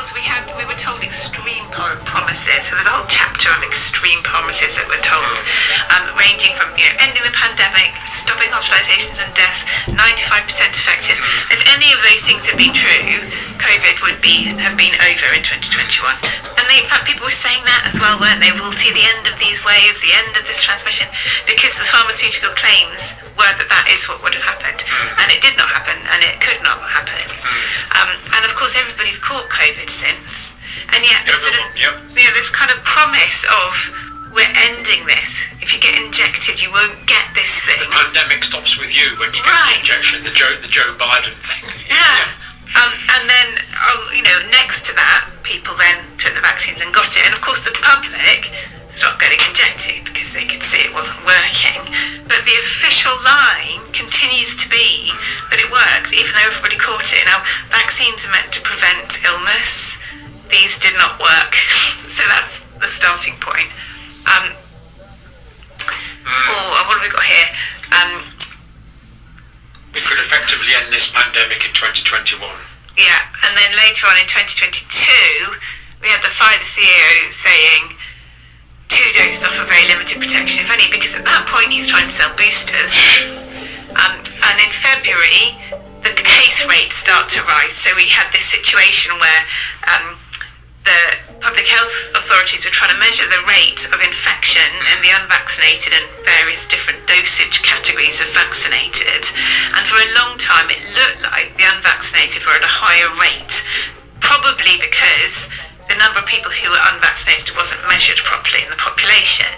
course, we were told extreme promises. So there's a whole chapter of extreme promises that were told, ranging from ending the pandemic, stopping hospitalizations and deaths, 95% effective. If any of those things had been true, COVID would have been over in 2021. And in fact, people were saying that as well, weren't they? We'll see the end of these waves, the end of this transmission, because the pharmaceutical claims were that is what would have happened. And it did not happen, and it could not happen. And of course, everybody's caught COVID since. And yet, this this kind of promise of we're ending this. If you get injected, you won't get this thing. The pandemic stops with you when you get the injection. The Joe Biden thing. Yeah. And then, next to that, people then took the vaccines and got it. And of course, the public stopped getting injected because they could see it wasn't working. But the official line continues to be that it worked, even though everybody caught it. Now, vaccines are meant to prevent illness. These did not work. So that's the starting point. What have we got here? We could effectively end this pandemic in 2021. Yeah, and then later on in 2022, we had the Pfizer CEO saying 2 doses offer very limited protection, if any, because at that point he's trying to sell boosters. And in February, the case rates start to rise. So we had this situation where the public health authorities were trying to measure the rate of infection in the unvaccinated and various different dosage categories of vaccinated. And for a long time, it looked like the unvaccinated were at a higher rate, probably because the number of people who were unvaccinated wasn't measured properly in the population.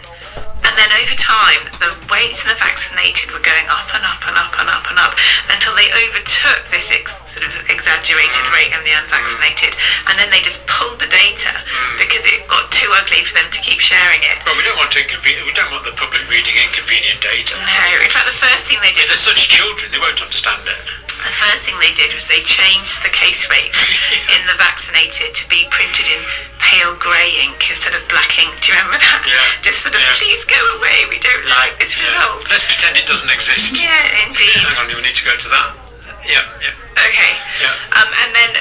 And then over time, the rates in the vaccinated were going up and up and up and up and up until they overtook this sort of exaggerated rate in the unvaccinated. And then they just pulled the data because it got too ugly for them to keep sharing it. Well, we don't want the public reading inconvenient data. No, in fact, the first thing they did... They're such children, they won't understand it. The first thing they did was they changed the case rates in the vaccinated to be printed in pale grey ink instead of black ink. Do you remember that? Yeah. Just sort of, please go away, we don't like this result. Let's pretend it doesn't exist. Yeah, indeed. Hang on, we need to go to that. Yeah. Okay. Yeah. And then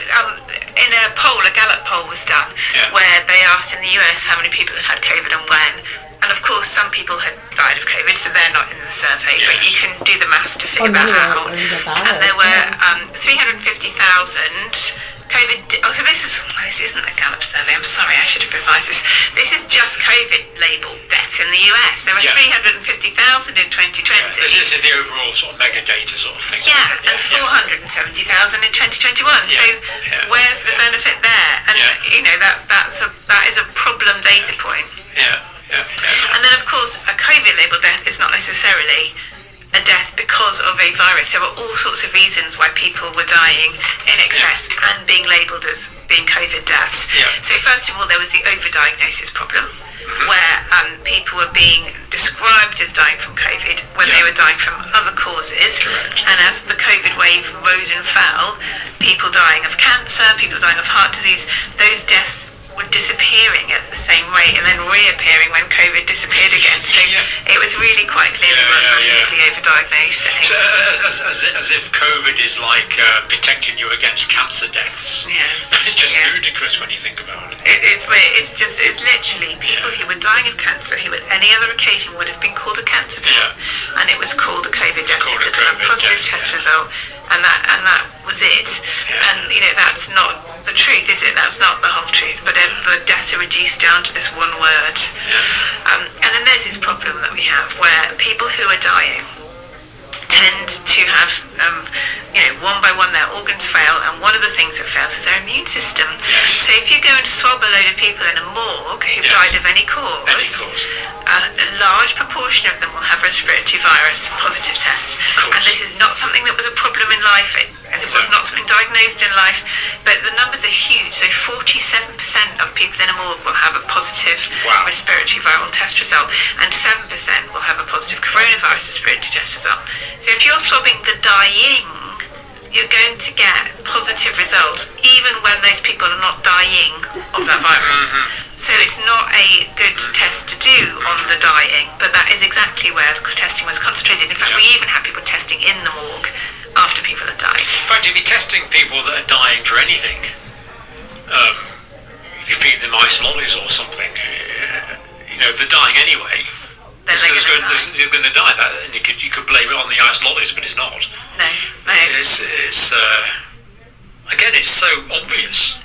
in a Gallup poll was done, where they asked in the US how many people had had COVID and when. And of course, some people had died of COVID, so they're not in the survey, but you can do the maths to figure that out. And there were 350,000 COVID... so this isn't a Gallup survey, I'm sorry, I should have revised this. This is just COVID-labelled deaths in the US. There were 350,000 in 2020. This is the overall sort of mega data sort of thing. Yeah, and 470,000 in 2021. So where's the benefit there? And that is a problem data point. Yeah. And then, of course, a COVID-labelled death is not necessarily a death because of a virus. There were all sorts of reasons why people were dying in excess and being labelled as being COVID deaths. Yeah. So first of all, there was the overdiagnosis problem, where people were being described as dying from COVID when they were dying from other causes. Correct. And as the COVID wave rose and fell, people dying of cancer, people dying of heart disease, those deaths were disappearing at the same rate and then reappearing when COVID disappeared again. So it was really quite clear we were massively overdiagnosed. So, as if COVID is like protecting you against cancer deaths. Yeah. It's just ludicrous when you think about it. It's literally people who were dying of cancer who at any other occasion would have been called a cancer death, and it was called a COVID death because of a positive test result, and that was it. And that's not the truth, is it? That's not the whole truth, but the deaths are reduced down to this one word. And then there's this problem that we have where people who are dying tend to have, one by one their organs fail, and one of the things that fails is their immune system. So if you go and swab a load of people in a morgue who've died of any cause, a large proportion of them will have respiratory virus positive test. And this is not something that was a problem in life, and it was not something diagnosed in life, but the numbers are huge. So 47% of people in a morgue will have a positive respiratory viral test result, and 7% will have a positive coronavirus respiratory test result. So if you're swabbing the dying, you're going to get positive results even when those people are not dying of that virus. So it's not a good test to do on the dying, but that is exactly where the testing was concentrated. In fact, we even had people testing in the morgue after people had died. In fact, if you're testing people that are dying for anything, them ice lollies or something, if they're dying anyway, They're going to die. And you could blame it on the ice lollies, but it's not. No. It's again, it's so obvious,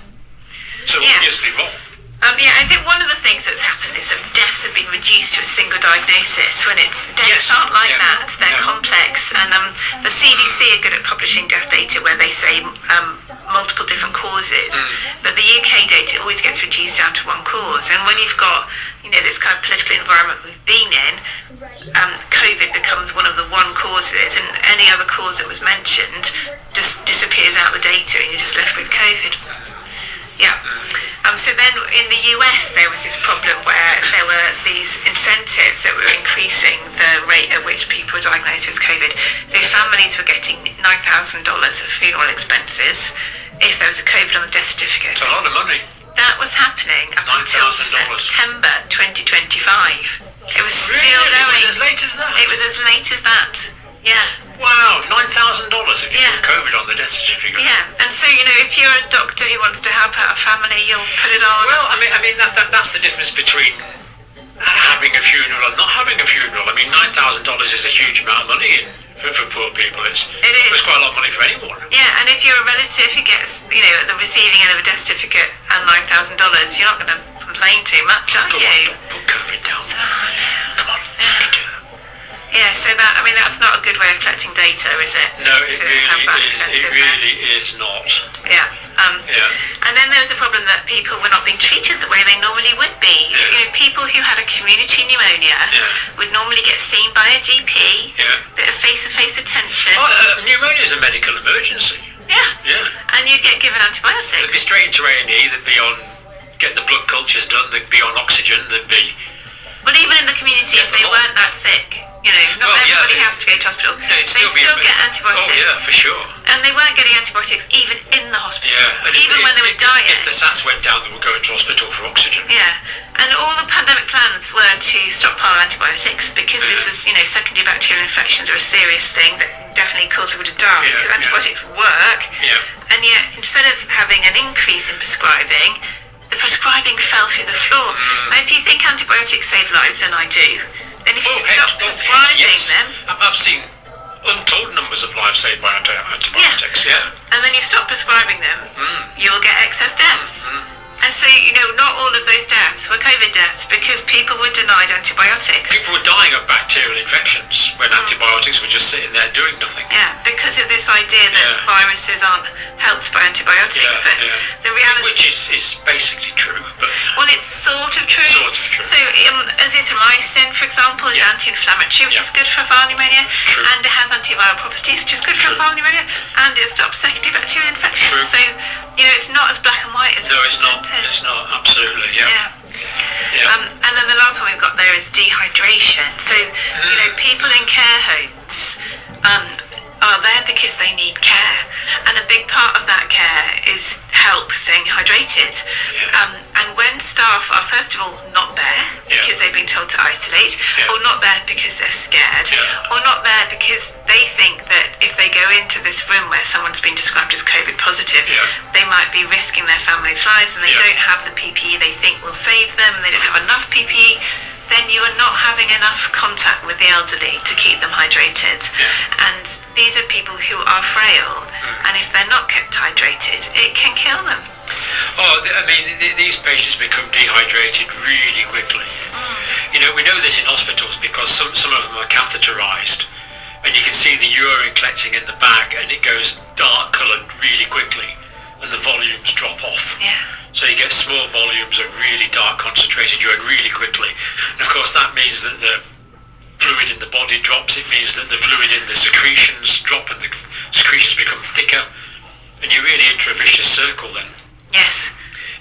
obviously wrong. I think one of the things that's happened is that deaths have been reduced to a single diagnosis. When deaths aren't like that, they're complex, and the CDC are good at publishing death data where they say multiple different causes, but the UK data always gets reduced down to one cause. And when you've got this kind of political environment we've been in, COVID becomes one of the one causes, and any other cause that was mentioned just disappears out of the data, and you're just left with COVID. Yeah. So then in the US there was this problem where there were these incentives that were increasing the rate at which people were diagnosed with COVID. So families were getting $9,000 of funeral expenses if there was a COVID on the death certificate. It's a lot of money. That was happening up until September 2025. It was still going. It was as late as that? It was as late as that, yeah. Wow, $9,000 if you put COVID on the death certificate. Yeah, and so if you're a doctor who wants to help out a family, you'll put it on. Well, I mean that's the difference between having a funeral and not having a funeral. I mean, $9,000 is a huge amount of money for poor people. It is. It's quite a lot of money for anyone. Yeah, and if you're a relative who gets at the receiving end of a death certificate and $9,000, you're not going to complain too much, are you? Put COVID down. Come on, you can do that. Yeah, so that's not a good way of collecting data, is it? No, it really is not. Yeah. And then there was a problem that people were not being treated the way they normally would be. Yeah. People who had a community pneumonia would normally get seen by a GP, bit of face-to-face attention. Pneumonia is a medical emergency. Yeah. And you'd get given antibiotics. They'd be straight into A&E, they'd be on, get the blood cultures done, they'd be on oxygen, they'd be... But even in the community, if they weren't that sick, not everybody has to go to hospital. They still get antibiotics. Oh yeah, for sure. And they weren't getting antibiotics even in the hospital. Yeah. Even when they were dying. If the SATs went down, they would go into hospital for oxygen. Yeah. And all the pandemic plans were to stockpile antibiotics because this was, secondary bacterial infections are a serious thing that definitely cause people to die because antibiotics work. Yeah. And yet, instead of having an increase in prescribing, the prescribing fell through the floor. Now, if you think antibiotics save lives, and I do, then if you stop prescribing them... I've seen untold numbers of lives saved by antibiotics, And then you stop prescribing them, you will get excess deaths. And so, not all of those deaths were COVID deaths because people were denied antibiotics. People were dying of bacterial infections when antibiotics were just sitting there doing nothing. Yeah, because of this idea that viruses aren't helped by antibiotics. But the reality... Which is basically true. But well, it's sort of true. So, azithromycin, for example, is anti-inflammatory, which is good for viral pneumonia. True. And it has antiviral properties, which is good for viral pneumonia. And it stops secondary bacterial infections. True. So, it's not as black and white as no, it's not. It's not, absolutely, Yeah. And then the last one we've got there is dehydration. So, people in care homes are there because they need care. And a big part of that care is help staying hydrated. And when staff are, first of all, not there because they've been told to isolate, or not there because they're scared, or not there because they think that if they go into this room where someone's been described as COVID positive, they might be risking their family's lives and they don't have the PPE they think will save them, and they don't have enough PPE, then you are not having enough contact with the elderly to keep them hydrated. And these are people who are frail, and if they're not kept hydrated, it can kill them. These patients become dehydrated really quickly. We know this in hospitals because some of them are catheterized, and you can see the urine collecting in the bag, and it goes dark coloured really quickly, and the volumes drop off. So you get small volumes of really dark concentrated urine really quickly. And of course that means that the fluid in the body drops, it means that the fluid in the secretions drop and the secretions become thicker, and you're really into a vicious circle then. Yes.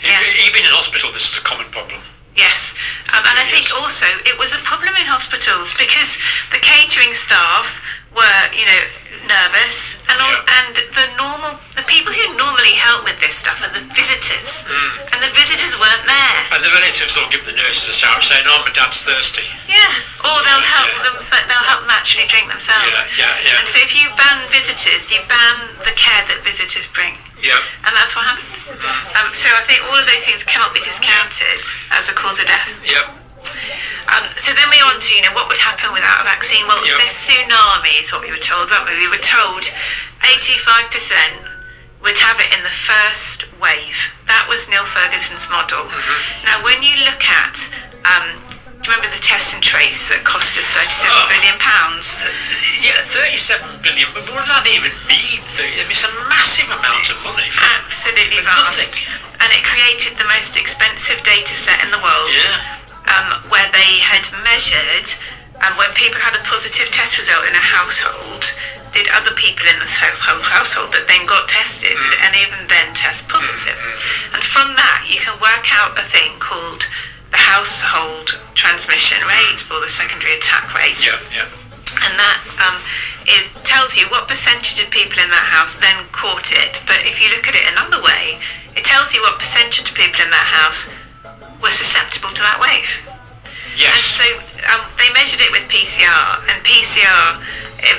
Even in hospital this is a common problem. Yes, and I think also it was a problem in hospitals because the catering staff were, nervous, and the people who normally help with this stuff are the visitors, and the visitors weren't there. And the relatives will give the nurses a shout saying, "Oh, my dad's thirsty." Yeah, or they'll help them. They'll help them actually drink themselves. Yeah. And so if you ban visitors, you ban the care that visitors bring. Yeah. And that's what happened. So I think all of those things cannot be discounted as a cause of death. Yeah. So then we're on to, what would happen without a vaccine? Well, this tsunami is what we were told, weren't we? We were told 85% would have it in the first wave. That was Neil Ferguson's model. Now, when you look at, do you remember the test and trace that cost us £37 billion? Yeah, 37 billion. But what does that even mean? It's a massive amount of money. Absolutely vast. And it created the most expensive data set in the world. Where they had measured when people had a positive test result in a household, did other people in the household that then got tested, did any of them then test positive? And from that you can work out a thing called the household transmission rate or the secondary attack rate. And that tells you what percentage of people in that house then caught it. But if you look at it another way, it tells you what percentage of people in that house were susceptible to that wave. Yes. And so they measured it with PCR, and PCR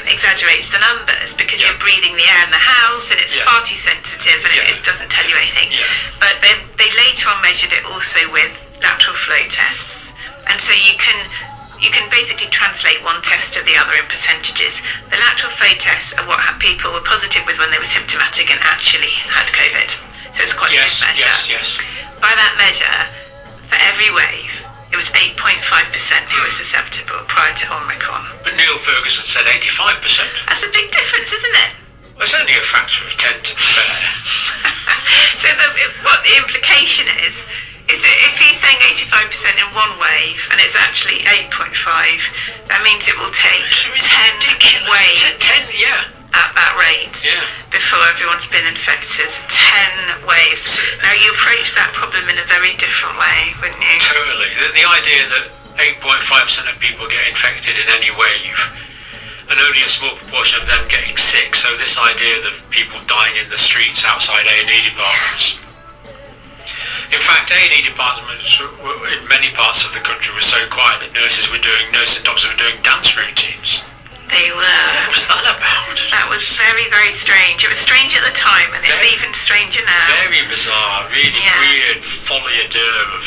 exaggerates the numbers because you're breathing the air in the house, and it's far too sensitive, and it doesn't tell you anything. But they later on measured it also with lateral flow tests, and so you can basically translate one test to the other in percentages. The lateral flow tests are what people were positive with when they were symptomatic and actually had COVID. So it's quite a good measure. By that measure, for every wave, it was 8.5% who were susceptible prior to Omicron. But Neil Ferguson said 85%. That's a big difference, isn't it? Well, it's only a factor of 10 to be fair. So what the implication is that if he's saying 85% in one wave and it's actually 8.5, that means it will take 10 waves. At that rate before everyone's been infected. 10 waves. Now you approach that problem in a very different way, wouldn't you? Totally. The idea that 8.5% of people get infected in any wave and only a small proportion of them getting sick, so this idea of people dying in the streets outside A&E departments. In fact, A&E departments in many parts of the country were so quiet that nurses and doctors were doing dance routines. They were. What was that about? That was very, very strange. It was strange at the time, and it's even stranger now. Very bizarre, really weird folie à deux of...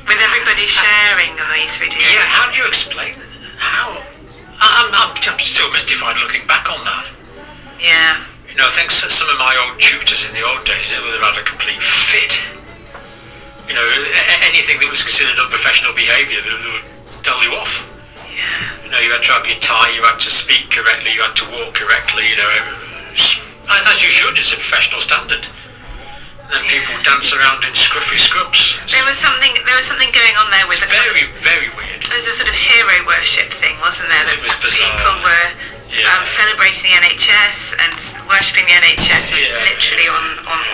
with everybody sharing these videos. How do you explain how? I'm still mystified looking back on that. I think some of my old tutors in the old days, they would have had a complete fit. Anything that was considered unprofessional behaviour, they would tell you off. You had to have your tie, you had to speak correctly, you had to walk correctly, as you should, it's a professional standard. And then people dance around in scruffy scrubs. There was something going on there with very, very weird. There's a sort of hero worship thing, wasn't there? It was bizarre. People were celebrating the NHS and worshipping the NHS literally on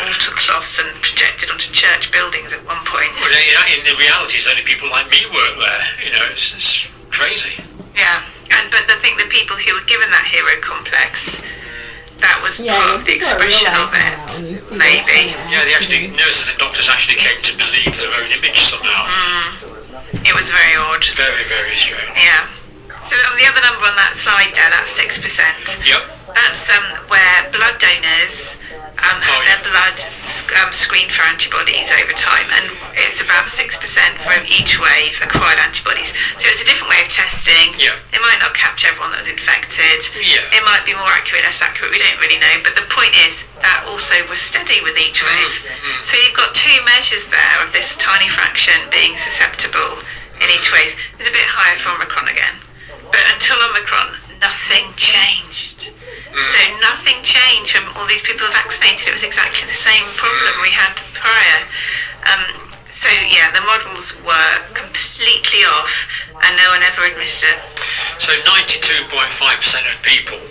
altar cloths and projected onto church buildings at one point. Well, in the reality, it's only people like me work there. It's crazy. But I think the people who were given that hero complex, that was part of the expression of it, maybe. Nurses and doctors actually came to believe their own image somehow. It was very odd. Very, very strange. So the other number on that slide there, that's 6%. That's where blood donors have their blood screened for antibodies over time, and it's about 6% for each wave acquired antibodies. So it's a different way of testing. It might not capture everyone that was infected. It might be more accurate, less accurate, we don't really know. But the point is that also was steady with each wave. So you've got two measures there of this tiny fraction being susceptible in each wave. It's a bit higher for Omicron again. But until Omicron, nothing changed. So nothing changed from all these people vaccinated. It was exactly the same problem we had prior. The models were completely off, and no one ever admitted it. So 92.5% of people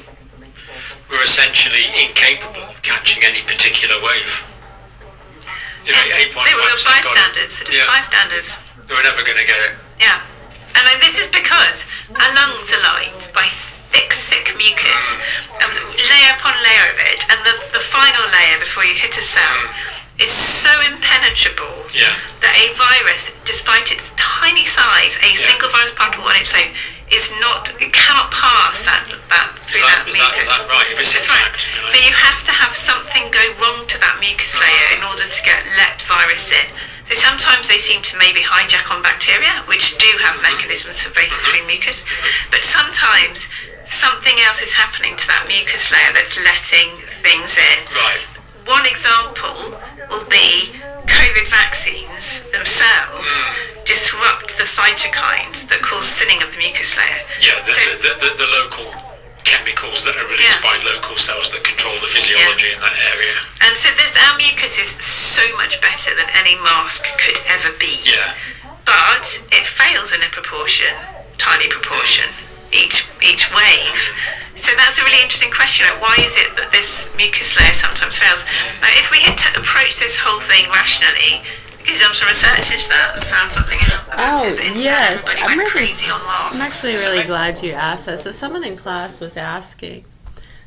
were essentially incapable of catching any particular wave. 8.5% they were bystanders. Bystanders. They were never going to get it. And this is because our lungs are lined by thick mucus, layer upon layer of it, and the final layer before you hit a cell is so impenetrable that a virus, despite its tiny size, a single virus particle on its own, it cannot pass that through that mucus. Is that right? If it's intact. Right. So you have to have something go wrong to that mucus layer in order to let virus in. So sometimes they seem to maybe hijack on bacteria, which do have mechanisms for breaking through mucus, but sometimes something else is happening to that mucus layer that's letting things in. Right. One example will be COVID vaccines themselves disrupt the cytokines that cause thinning of the mucus layer. Yeah, the local chemicals that are released by local cells that control the physiology in that area. And so our mucus is so much better than any mask could ever be. Yeah. But it fails in a tiny proportion, each wave. So that's a really interesting question. Like, why is it that this mucus layer sometimes fails? Now, if we had to approach this whole thing rationally, because some researchers that found something about it, but instead everybody went crazy on masks. I'm actually really glad you asked that. So someone in class was asking,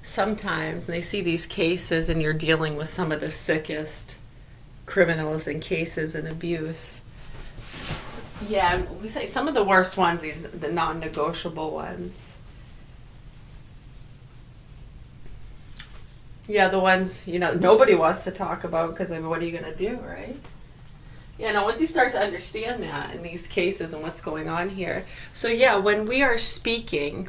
sometimes they see these cases and you're dealing with some of the sickest criminals and cases and abuse. Yeah, we say some of the worst ones, the non-negotiable ones. Yeah, the ones, nobody wants to talk about because, what are you going to do, right? Yeah, now once you start to understand that in these cases and what's going on here. So, yeah, when we are speaking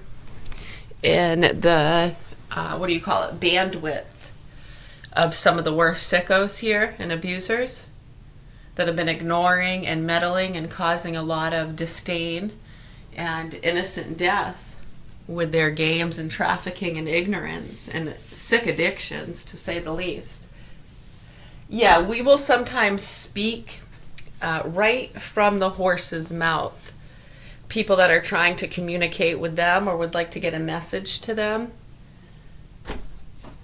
in the, bandwidth of some of the worst sickos here and abusers that have been ignoring and meddling and causing a lot of disdain and innocent death with their games and trafficking and ignorance and sick addictions, to say the least. Yeah, we will sometimes speak right from the horse's mouth. People that are trying to communicate with them or would like to get a message to them,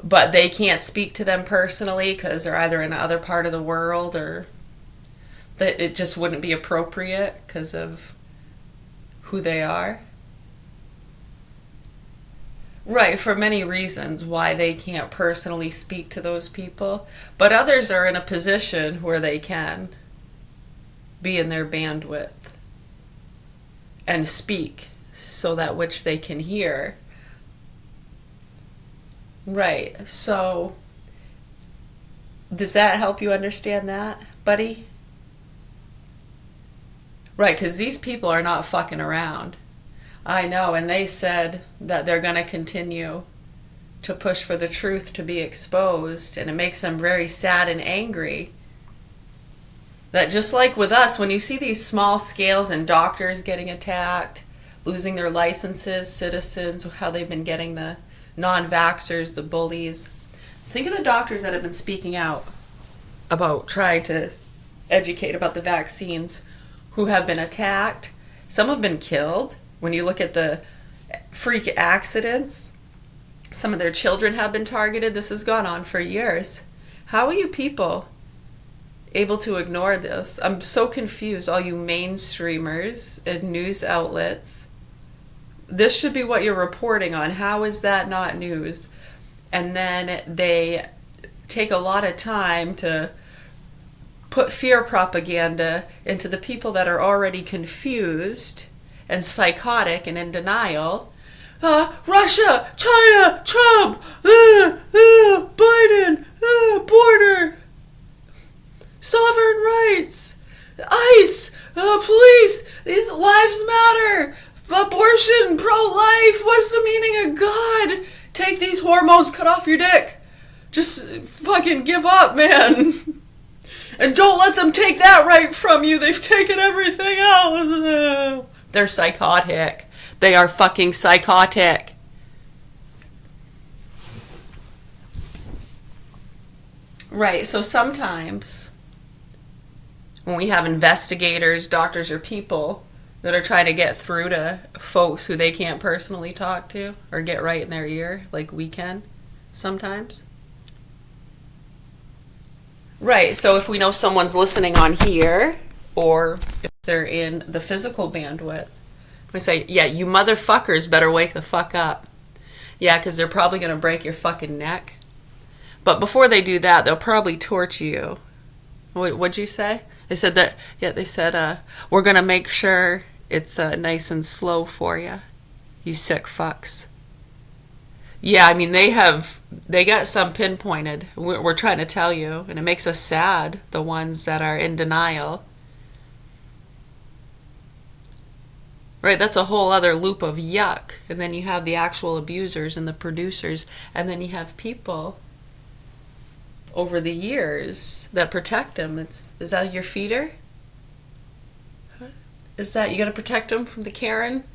but they can't speak to them personally because they're either in another part of the world or that it just wouldn't be appropriate because of who they are. Right, for many reasons why they can't personally speak to those people. But others are in a position where they can be in their bandwidth and speak so that which they can hear. Right, so does that help you understand that, buddy? Right, because these people are not fucking around. I know, and they said that they're going to continue to push for the truth to be exposed, and it makes them very sad and angry. That just like with us, when you see these small scales and doctors getting attacked, losing their licenses, citizens, how they've been getting the non-vaxxers, the bullies. Think of the doctors that have been speaking out about trying to educate about the vaccines who have been attacked. Some have been killed. When you look at the freak accidents, some of their children have been targeted. This has gone on for years. How are you people able to ignore this? I'm so confused, all you mainstreamers and news outlets. This should be what you're reporting on. How is that not news? And then they take a lot of time to put fear propaganda into the people that are already confused and psychotic and in denial. Russia, China, Trump, Biden, border, sovereign rights, ICE, police, these lives matter, abortion, pro-life, what's the meaning of God? Take these hormones, cut off your dick. Just fucking give up, man. And don't let them take that right from you. They've taken everything else. They're psychotic. They are fucking psychotic. Right, so sometimes when we have investigators, doctors, or people that are trying to get through to folks who they can't personally talk to or get right in their ear, like we can sometimes. Right, so if we know someone's listening on here, or if they're in the physical bandwidth, we say, yeah, you motherfuckers better wake the fuck up. Yeah, because they're probably going to break your fucking neck. But before they do that, they'll probably torture you. What'd you say? They said that, yeah, they said, we're going to make sure it's nice and slow for you. You sick fucks. Yeah, I mean, they got some pinpointed. We're trying to tell you, and it makes us sad, the ones that are in denial. Right, that's a whole other loop of yuck. And then you have the actual abusers and the producers, and then you have people over the years that protect them. Is that your feeder? Is that, you gotta protect them from the Karen?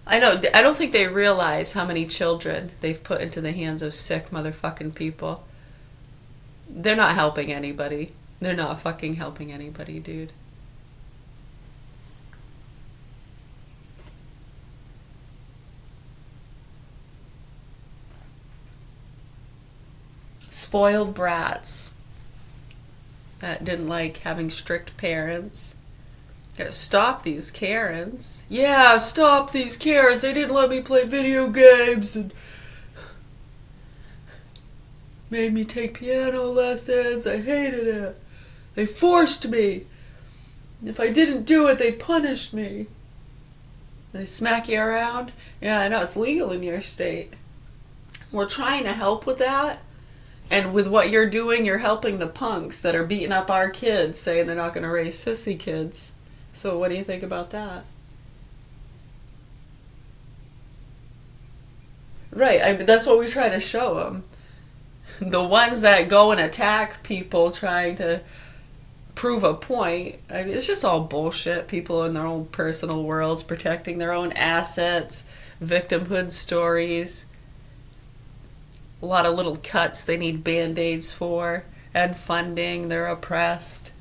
I know, I don't think they realize how many children they've put into the hands of sick motherfucking people. They're not helping anybody. They're not fucking helping anybody, dude. Spoiled brats that didn't like having strict parents. Gotta stop these Karens. Yeah, stop these Karens. They didn't let me play video games and made me take piano lessons. I hated it. They forced me. And if I didn't do it, they'd punish me. They smack you around. Yeah, I know, it's legal in your state. We're trying to help with that. And with what you're doing, you're helping the punks that are beating up our kids, saying they're not going to raise sissy kids. So what do you think about that? Right, that's what we try to show them. The ones that go and attack people trying to prove a point, I mean, it's just all bullshit. People in their own personal worlds, protecting their own assets, victimhood stories. A lot of little cuts they need band-aids for, and funding. They're oppressed.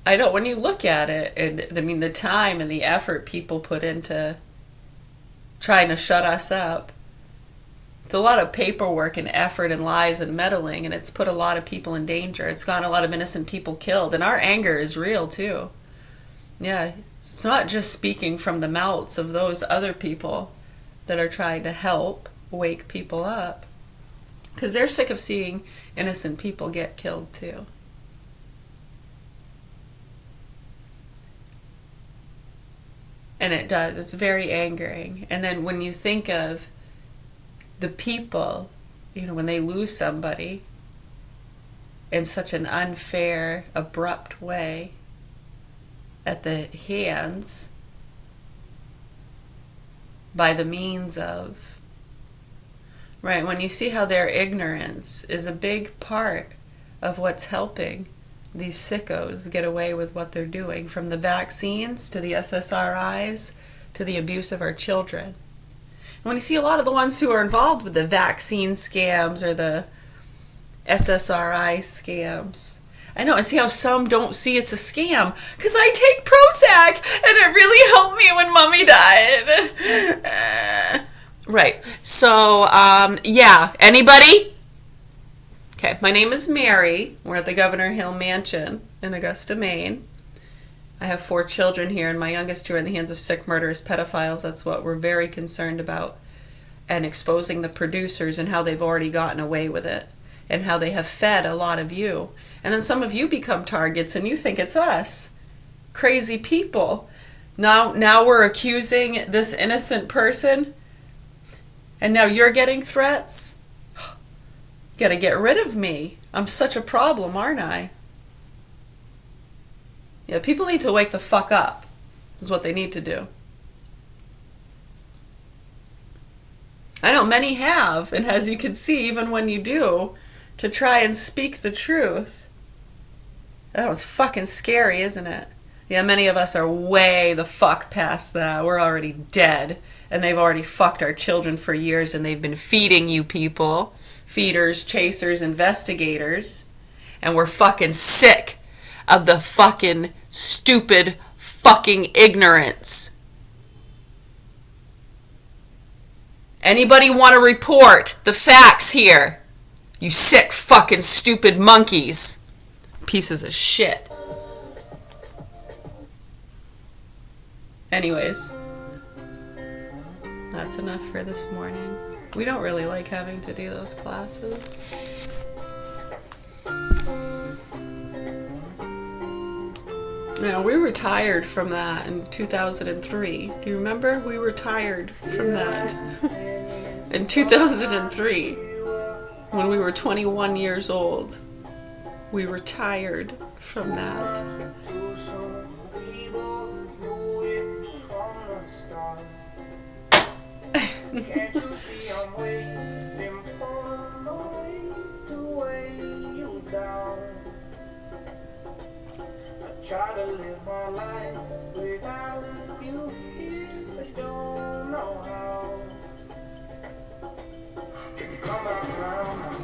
I know, when you look at it, and I mean the time and the effort people put into trying to shut us up, it's a lot of paperwork and effort and lies and meddling, and it's put a lot of people in danger. It's gotten a lot of innocent people killed, and our anger is real too. Yeah, it's not just speaking from the mouths of those other people that are trying to help wake people up, because they're sick of seeing innocent people get killed too. And it does, it's very angering. And then when you think of the people, you know, when they lose somebody in such an unfair, abrupt way at the hands, by the means of, right, when you see how their ignorance is a big part of what's helping these sickos get away with what they're doing, from the vaccines to the SSRIs to the abuse of our children. And when you see a lot of the ones who are involved with the vaccine scams or the SSRI scams, I know, and see how some don't see it's a scam, because I take Prozac and it really helped me when Mommy died. Right. So, yeah. Anybody? Okay. My name is Mary. We're at the Governor Hill Mansion in Augusta, Maine. I have 4 children here, and my youngest 2 are in the hands of sick, murderous pedophiles. That's what we're very concerned about. And exposing the producers and how they've already gotten away with it. And how they have fed a lot of you. And then some of you become targets and you think it's us. Crazy people. Now we're accusing this innocent person. And now you're getting threats? You gotta get rid of me. I'm such a problem, aren't I? Yeah, people need to wake the fuck up, is what they need to do. I know many have, and as you can see, even when you do, to try and speak the truth. That was fucking scary, isn't it? Yeah, many of us are way the fuck past that. We're already dead. And they've already fucked our children for years, and they've been feeding you people. Feeders, chasers, investigators. And we're fucking sick of the fucking stupid fucking ignorance. Anybody want to report the facts here? You sick fucking stupid monkeys. Pieces of shit. Anyways. That's enough for this morning. We don't really like having to do those classes. Now, we were tired from that in 2003. Do you remember? We were tired from that in 2003 when we were 21 years old. We were tired from that. Can't you see I'm waiting for a way to weigh you down? I try to live my life without you here, I don't know how. Can you come back around now?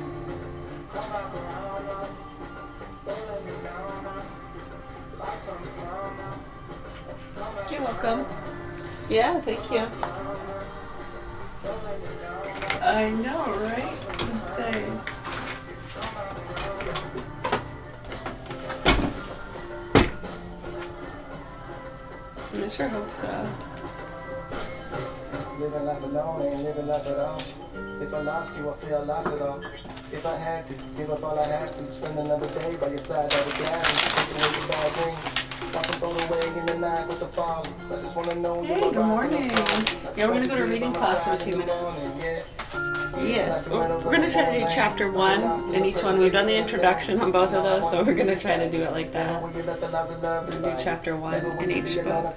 Come back around now. Don't let me down now. Like some sound now. You're welcome. Yeah, thank you. I know, right? Insane. I sure hope so. Living life alone ain't living life at all. If I lost you, I feel I lost it all. If I had to, give up all I have to. Spend another day by your side, I would gladly take away the bad dreams. Watch them throw away in the night with the fall. So I just want to know. Hey, good morning. Yeah, we're going to go to reading class in a few minutes. Yes, we're going to try to do chapter 1 in each one. We've done the introduction on both of those, so we're going to try to do it like that. We'll do chapter 1 in each book.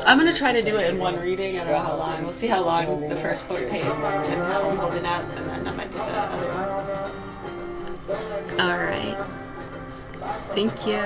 I'm going to try to do it in one reading. I don't know how long. We'll see how long the first book takes and how I'm holding up, and then I might do the other one. Alright. Thank you.